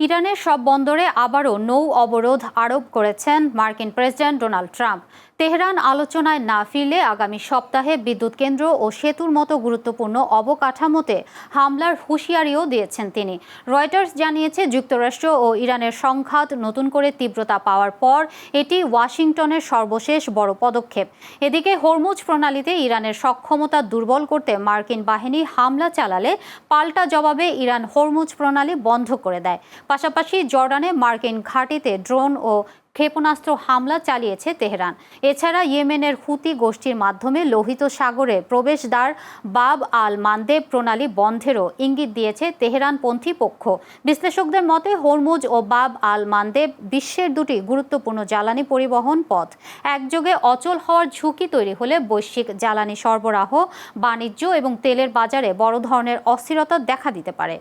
ইরানের সব বন্দরে আবারও নৌ অবরোধ আরোপ করেছেন মার্কিন প্রেসিডেন্ট ডোনাল্ড ট্রাম্প। তেহরান আলোচনায় না ফিরলে আগামী সপ্তাহে বিদ্যুৎ কেন্দ্র ও সেতুর মতো গুরুত্বপূর্ণ অবকাঠামোতে হামলার হুঁশিয়ারিও দিয়েছেন তিনি। রয়টার্স জানিয়েছে, যুক্তরাষ্ট্র ও ইরানের সংঘাত নতুন করে তীব্রতা পাওয়ার পর এটি ওয়াশিংটনের সর্বশেষ বড় পদক্ষেপ। এদিকে হরমুজ প্রণালীতে ইরানের সক্ষমতা দুর্বল করতে মার্কিন বাহিনী হামলা চালালে পাল্টা জবাবে ইরান হরমুজ প্রণালী বন্ধ করে দেয়। পাশাপাশি জর্ডানে মার্কিন ঘাঁটিতে ড্রোন ও ক্ষেপণাস্ত্র হামলা চালিয়েছে তেহরান। এছাড়া ইয়েমেনের হুতি গোষ্ঠীর মাধ্যমে লোহিত সাগরে প্রবেশদ্বার বাব আল মানদেব প্রণালী বন্ধেরও ইঙ্গিত দিয়েছে তেহরানপন্থী পক্ষ। বিশ্লেষকদের মতে, হরমুজ ও বাব আল মানদেব বিশ্বের দুটি গুরুত্বপূর্ণ জ্বালানি পরিবহন পথ। একযোগে অচল হওয়ার ঝুঁকি তৈরি হলে বৈশ্বিক জ্বালানি সরবরাহ, বাণিজ্য এবং তেলের বাজারে বড় ধরনের অস্থিরতা দেখা দিতে পারে।